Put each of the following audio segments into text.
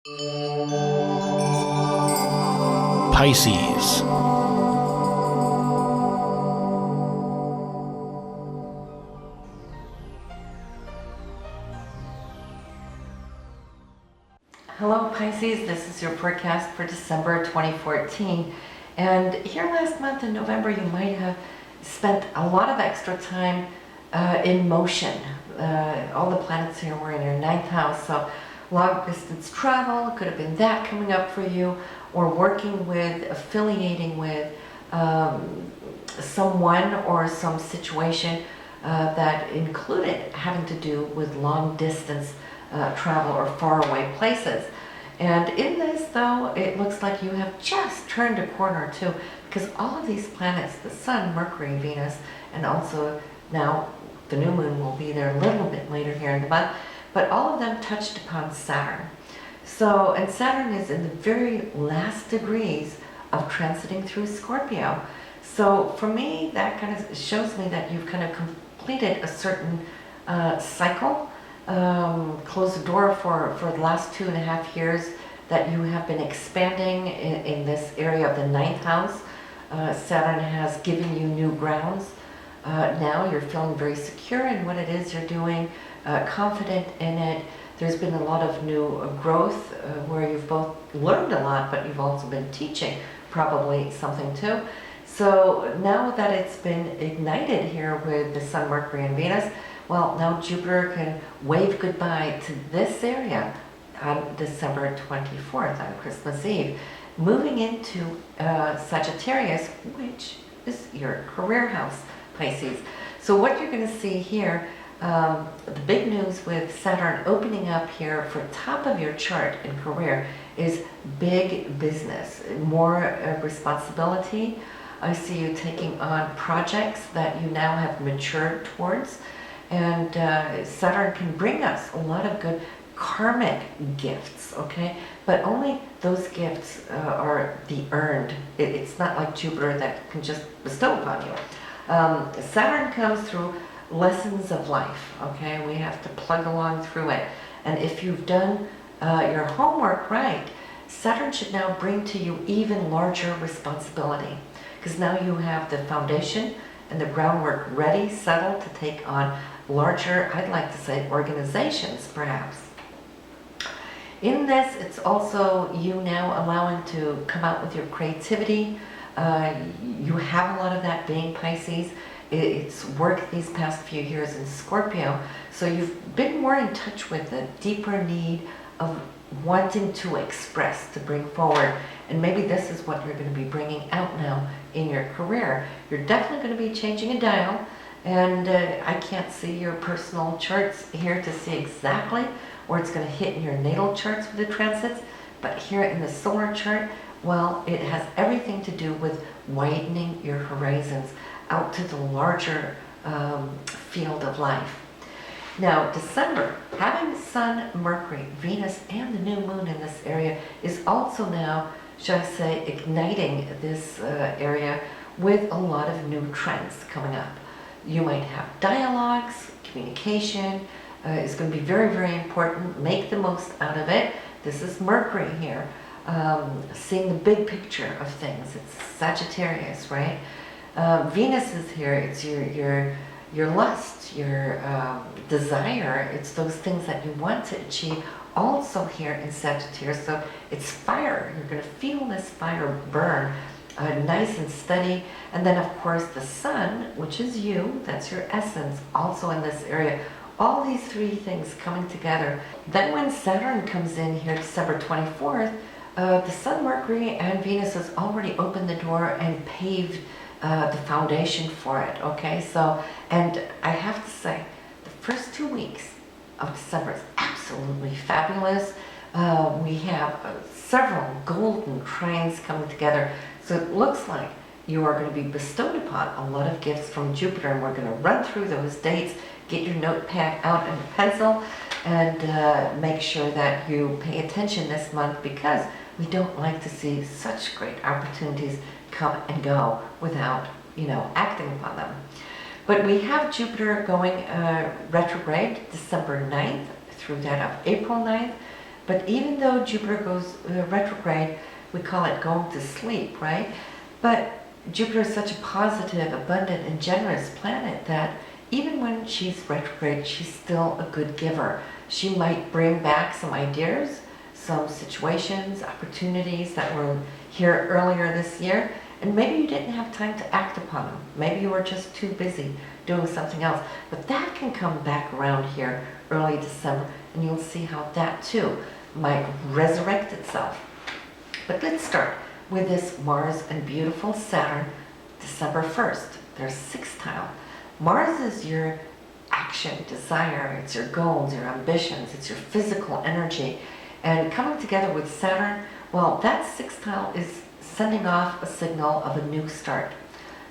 Pisces. Hello Pisces, this is your forecast for December 2014. And here last month in November, you might have spent a lot of extra time in motion. All the planets here were in your ninth house, so long distance travel could have been that coming up for you, or working with, affiliating with someone or some situation that included having to do with long distance travel or faraway places. And in this, though, it looks like you have just turned a corner too, because all of these planets, the Sun, Mercury, Venus, and also now the new moon will be there a little bit later here in the month, but all of them touched upon Saturn. So, and Saturn is in the very last degrees of transiting through Scorpio. So for me, that kind of shows me that you've kind of completed a certain cycle, closed the door for the last 2.5 years, that you have been expanding in this area of the ninth house. Saturn has given you new grounds. Now you're feeling very secure in what it is you're doing, confident in it. There's been a lot of new growth where you've both learned a lot, but you've also been teaching probably something too. So now that it's been ignited here with the Sun, Mercury, and Venus, well, now Jupiter can wave goodbye to this area on December 24th, on Christmas Eve, moving into Sagittarius, which is your career house, Pisces. So what you're going to see here, the big news with Saturn opening up here for top of your chart in career is big business, more responsibility. I see you taking on projects that you now have matured towards. And Saturn can bring us a lot of good karmic gifts, okay? But only those gifts are the earned. It's not like Jupiter that can just bestow upon you. Saturn comes through lessons of life, okay? We have to plug along through it. And if you've done your homework right, Saturn should now bring to you even larger responsibility, because now you have the foundation and the groundwork ready, settled to take on larger, I'd like to say, organizations, perhaps. In this, it's also you now allowing to come out with your creativity. You have a lot of that being Pisces. It's worked these past few years in Scorpio, so you've been more in touch with the deeper need of wanting to express, to bring forward. And maybe this is what you're going to be bringing out now in your career. You're definitely going to be changing a dial. And I can't see your personal charts here to see exactly where it's going to hit in your natal charts with the transits. But here in the solar chart, well, it has everything to do with widening your horizons out to the larger field of life. Now, December, having Sun, Mercury, Venus, and the new moon in this area is also now, shall I say, igniting this area with a lot of new trends coming up. You might have dialogues, communication is going to be very, very important. Make the most out of it. This is Mercury here, seeing the big picture of things. It's Sagittarius, right? Venus is here. It's your lust, your desire. It's those things that you want to achieve. Also here in Sagittarius, so it's fire. You're going to feel this fire burn. Nice and steady. And then of course the Sun, which is you, that's your essence, also in this area. All these three things coming together. Then when Saturn comes in here December 24th, the Sun, Mercury, and Venus has already opened the door and paved the foundation for it, okay? So, and I have to say, the first 2 weeks of December is absolutely fabulous. We have several golden trines coming together. So it looks like you are going to be bestowed upon a lot of gifts from Jupiter, and we're going to run through those dates. Get your notepad out and a pencil, and make sure that you pay attention this month, because we don't like to see such great opportunities come and go without, acting upon them. But we have Jupiter going retrograde December 9th through that of April 9th. But even though Jupiter goes retrograde, we call it going to sleep, right? But Jupiter is such a positive, abundant, and generous planet that even when she's retrograde, she's still a good giver. She might bring back some ideas, some situations, opportunities that were here earlier this year, and maybe you didn't have time to act upon them. Maybe you were just too busy doing something else. But that can come back around here early December, and you'll see how that too might resurrect itself. But let's start with this Mars and beautiful Saturn, December 1st. They're sextile. Mars is your action, desire, it's your goals, your ambitions, it's your physical energy. And coming together with Saturn, well, that sextile is sending off a signal of a new start.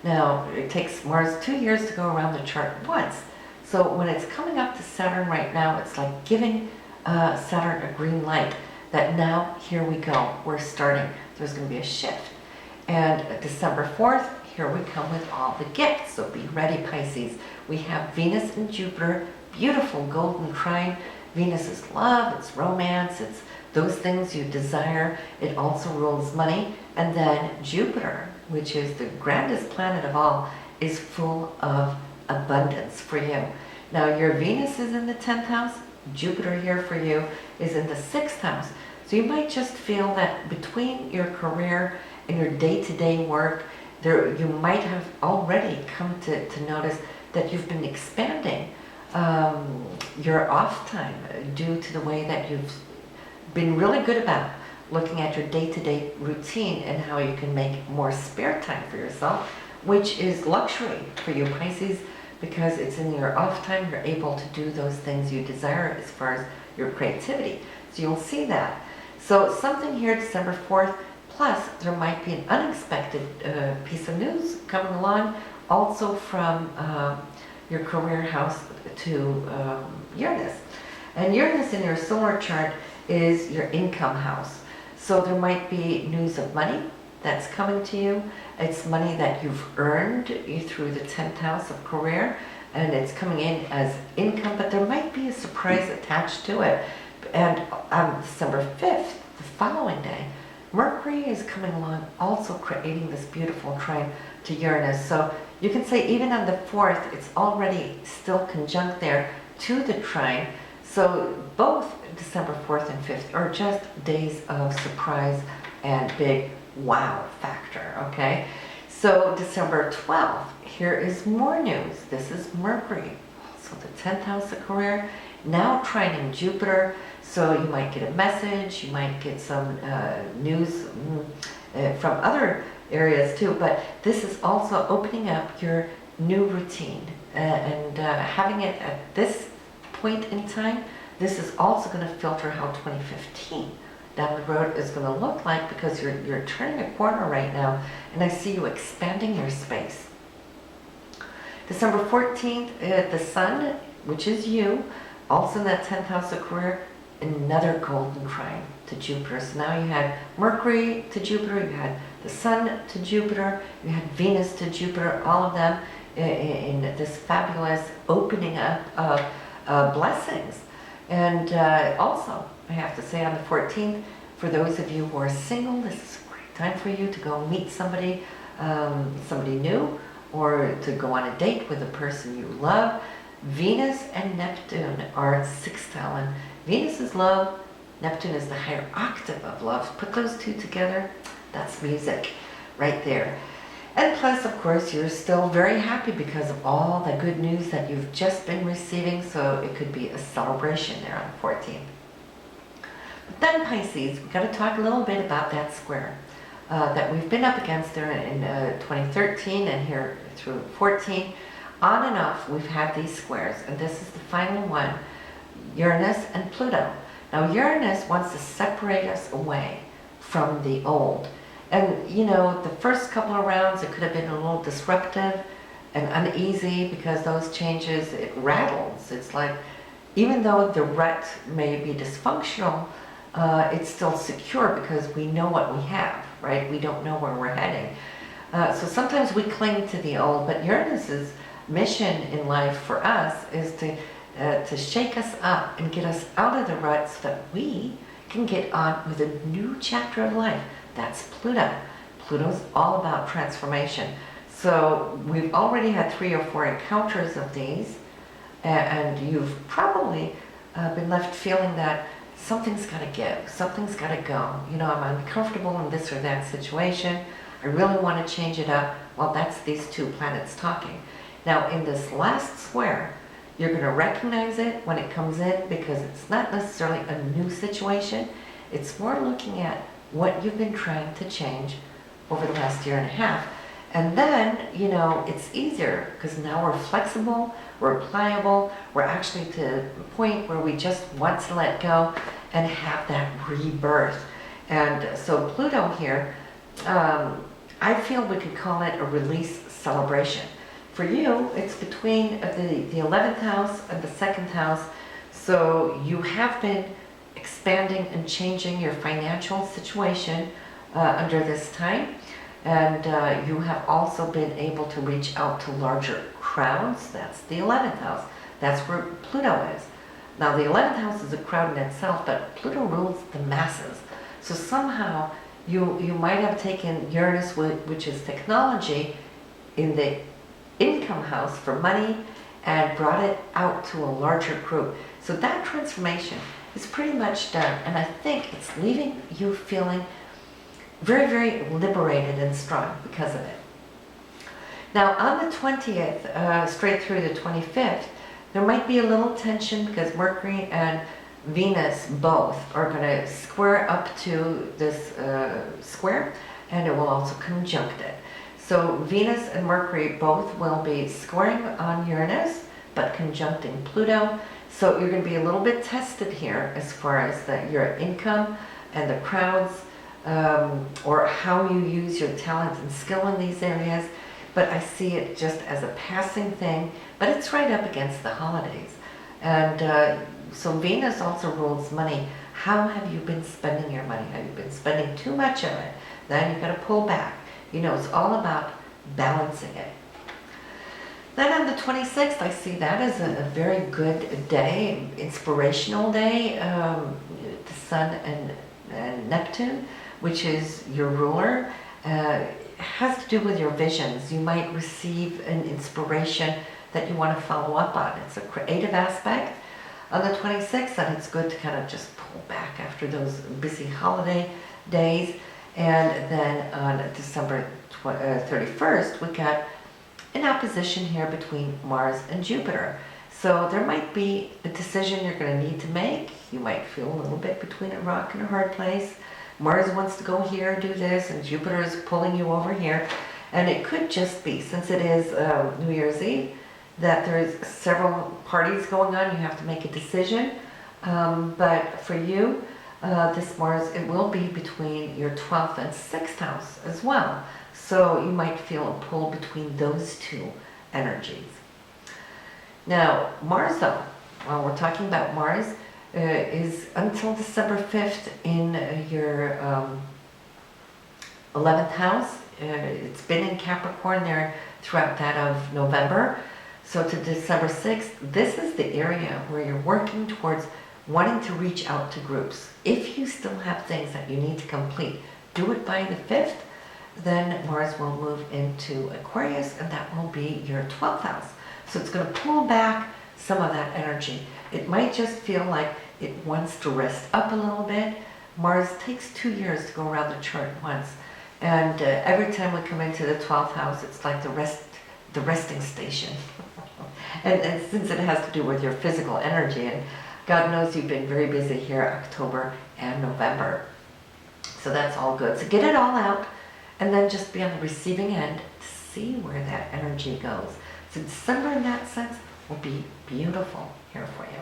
Now, it takes Mars 2 years to go around the chart once. So when it's coming up to Saturn right now, it's like giving Saturn a green light that now, here we go, we're starting. There's going to be a shift. And December 4th, here we come with all the gifts. So be ready, Pisces. We have Venus and Jupiter, beautiful golden trine. Venus is love, it's romance, it's those things you desire. It also rules money. And then Jupiter, which is the grandest planet of all, is full of abundance for you. Now your Venus is in the 10th house. Jupiter here for you is in the 6th house. So you might just feel that between your career and your day-to-day work, you might have already come to notice that you've been expanding your off time due to the way that you've been really good about looking at your day-to-day routine and how you can make more spare time for yourself, which is luxury for you, Pisces, because it's in your off time you're able to do those things you desire as far as your creativity. So you'll see that. So something here December 4th, plus there might be an unexpected piece of news coming along, also from your career house to Uranus. And Uranus in your solar chart is your income house. So there might be news of money that's coming to you. It's money that you've earned through the 10th house of career, and it's coming in as income, but there might be a surprise attached to it. And on December 5th, the following day, Mercury is coming along, also creating this beautiful trine to Uranus. So you can say even on the 4th, it's already still conjunct there to the trine. So both December 4th and 5th are just days of surprise and big wow factor, okay? So December 12th, here is more news. This is Mercury, so the 10th house of career, now trining Jupiter. So you might get a message, you might get some news from other areas too, but this is also opening up your new routine and having it at this point in time. This is also going to filter how 2015 down the road is going to look like, because you're turning a corner right now, and I see you expanding your space. December 14th, the Sun, which is you, also in that 10th house of career, another golden trine to Jupiter. So now you had Mercury to Jupiter, you had the Sun to Jupiter, you had Venus to Jupiter, all of them in this fabulous opening up of blessings. And also, I have to say on the 14th, for those of you who are single, this is a great time for you to go meet somebody, somebody new, or to go on a date with a person you love. Venus and Neptune are sextile, and Venus is love, Neptune is the higher octave of love. Put those two together, that's music right there. And plus, of course, you're still very happy because of all the good news that you've just been receiving, so it could be a celebration there on the 14th. But then, Pisces, we've got to talk a little bit about that square that we've been up against there in 2013 and here through 14. On and off, we've had these squares, and this is the final one, Uranus and Pluto. Now, Uranus wants to separate us away from the old. And, you know, the first couple of rounds, it could have been a little disruptive and uneasy because those changes, it rattles. It's like, even though the rut may be dysfunctional, it's still secure because we know what we have, right? We don't know where we're heading. So sometimes we cling to the old, but Uranus's mission in life for us is to shake us up and get us out of the rut so that we can get on with a new chapter of life. That's Pluto. Pluto's all about transformation. So we've already had 3 or 4 encounters of these, and you've probably been left feeling that something's got to give, something's got to go. You know, I'm uncomfortable in this or that situation. I really want to change it up. Well, that's these 2 planets talking. Now, in this last square, you're going to recognize it when it comes in, because it's not necessarily a new situation. It's more looking at what you've been trying to change over the last year and a half. And then, you know, it's easier because now we're flexible, we're pliable, we're actually to a point where we just want to let go and have that rebirth. And so Pluto here, I feel we could call it a release celebration. For you, it's between the 11th house and the 2nd house. So you have been expanding and changing your financial situation under this time. And you have also been able to reach out to larger crowds. That's the 11th house. That's where Pluto is. Now, the 11th house is a crowd in itself, but Pluto rules the masses. So somehow you might have taken Uranus, which is technology, in the income house for money, and brought it out to a larger group. So that transformation is pretty much done. And I think it's leaving you feeling very, very liberated and strong because of it. Now, on the 20th, straight through the 25th, there might be a little tension because Mercury and Venus both are going to square up to this square, and it will also conjunct it. So Venus and Mercury both will be squaring on Uranus, but conjuncting Pluto. So you're going to be a little bit tested here as far as your income and the crowds, or how you use your talent and skill in these areas. But I see it just as a passing thing, but it's right up against the holidays. And so Venus also rules money. How have you been spending your money? Have you been spending too much of it? Then you've got to pull back. You know, it's all about balancing it. Then on the 26th, I see that as a very good day, inspirational day. The Sun and Neptune, which is your ruler, has to do with your visions. You might receive an inspiration that you want to follow up on. It's a creative aspect on the 26th, and it's good to kind of just pull back after those busy holiday days. And then on December 31st, we got an opposition here between Mars and Jupiter. So there might be a decision you're going to need to make. You might feel a little bit between a rock and a hard place. Mars wants to go here, do this, and Jupiter is pulling you over here. And it could just be, since it is New Year's Eve, that there's several parties going on. You have to make a decision. But for you, this Mars, it will be between your 12th and 6th house as well. So you might feel a pull between those 2 energies. Now, Mars, though, while we're talking about Mars, is until December 5th in your 11th house. It's been in Capricorn there throughout that of November. So to December 6th, this is the area where you're working towards wanting to reach out to groups. If you still have things that you need to complete, do it by the 5th. Then Mars will move into Aquarius, and that will be your 12th house. So it's going to pull back some of that energy. It might just feel like it wants to rest up a little bit. Mars takes 2 years to go around the chart once. And every time we come into the 12th house, it's like the resting station. and since it has to do with your physical energy, and God knows you've been very busy here October and November. So that's all good. So get it all out, and then just be on the receiving end to see where that energy goes. So December in that sense will be beautiful here for you.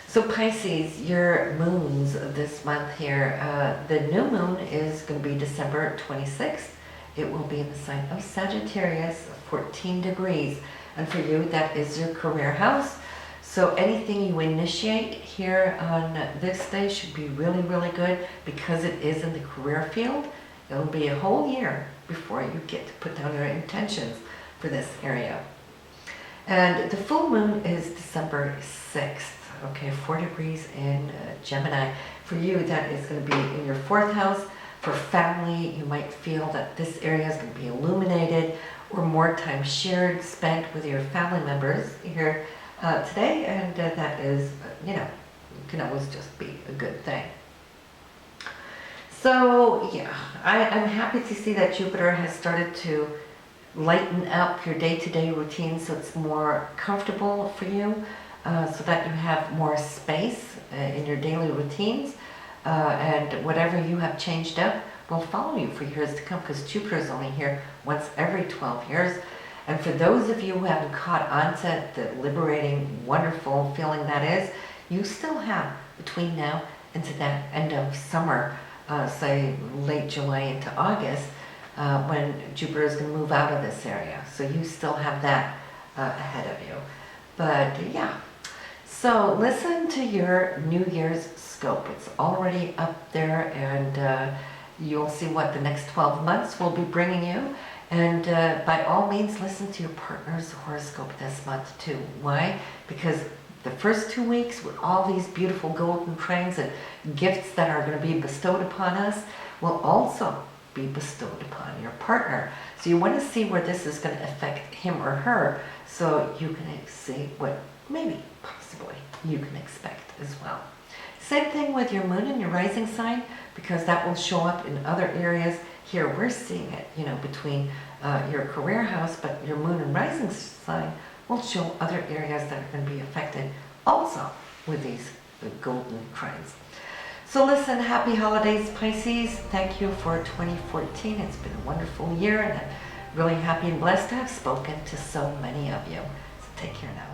So Pisces, your moons this month here, the new moon is going to be December 26th. It will be in the sign of Sagittarius, 14 degrees. And for you, that is your career house. So anything you initiate here on this day should be really, really good because it is in the career field. It'll be a whole year before you get to put down your intentions for this area. And the full moon is December 6th. okay, 4 degrees in Gemini. For you, that is going to be in your 4th house. For family, you might feel that this area is going to be illuminated or more time shared, spent with your family members here today, and that is, can always just be a good thing. So yeah, I'm happy to see that Jupiter has started to lighten up your day-to-day routine so it's more comfortable for you, so that you have more space in your daily routines, and whatever you have changed up will follow you for years to come, because Jupiter is only here once every 12 years. And for those of you who haven't caught on to the liberating, wonderful feeling that is, you still have between now and to that end of summer, say late July into August, when Jupiter is going to move out of this area. So you still have that ahead of you. But yeah, so listen to your New Year's scope. It's already up there, and you'll see what the next 12 months will be bringing you. And by all means, listen to your partner's horoscope this month too. Why? Because the first 2 weeks with all these beautiful golden trines and gifts that are going to be bestowed upon us will also be bestowed upon your partner. So you want to see where this is going to affect him or her, so you can see what maybe possibly you can expect as well. Same thing with your moon and your rising sign, because that will show up in other areas. Here we're seeing it, between your career house, but your moon and rising sign will show other areas that are going to be affected also with these golden trines. So listen, happy holidays, Pisces. Thank you for 2014. It's been a wonderful year, and I'm really happy and blessed to have spoken to so many of you. So take care now.